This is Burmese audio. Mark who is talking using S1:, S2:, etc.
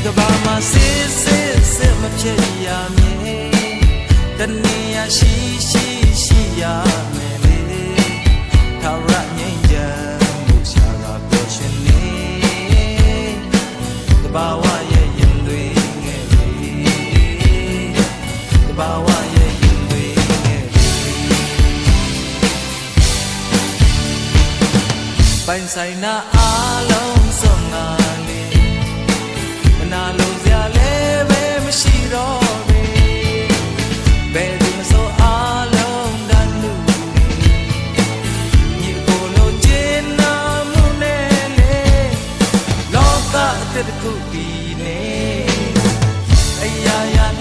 S1: ကဘာမှာစစ်မဖြစ်ရမည်တနေရရှိရမယ်လေထာဝရငြိမ်းချမ်းမှုရှာကပျော်ရွှင်နေတဘာဝရဲ့ရင်တွေငယ်လေတဘာဝရဲ့ရင်တွေငယ်လေပိုင်ဆိုင်နာအားလုံးစုံငါလေမနာလို့စရာလည်းပဲမရှိတော့ဘယ်သူမဆိုအားလုံးတန်လူညီကိုလိုချင်နာမှုနဲ့လေလောကအသက်တစ်ခုဒီနေအရာရာ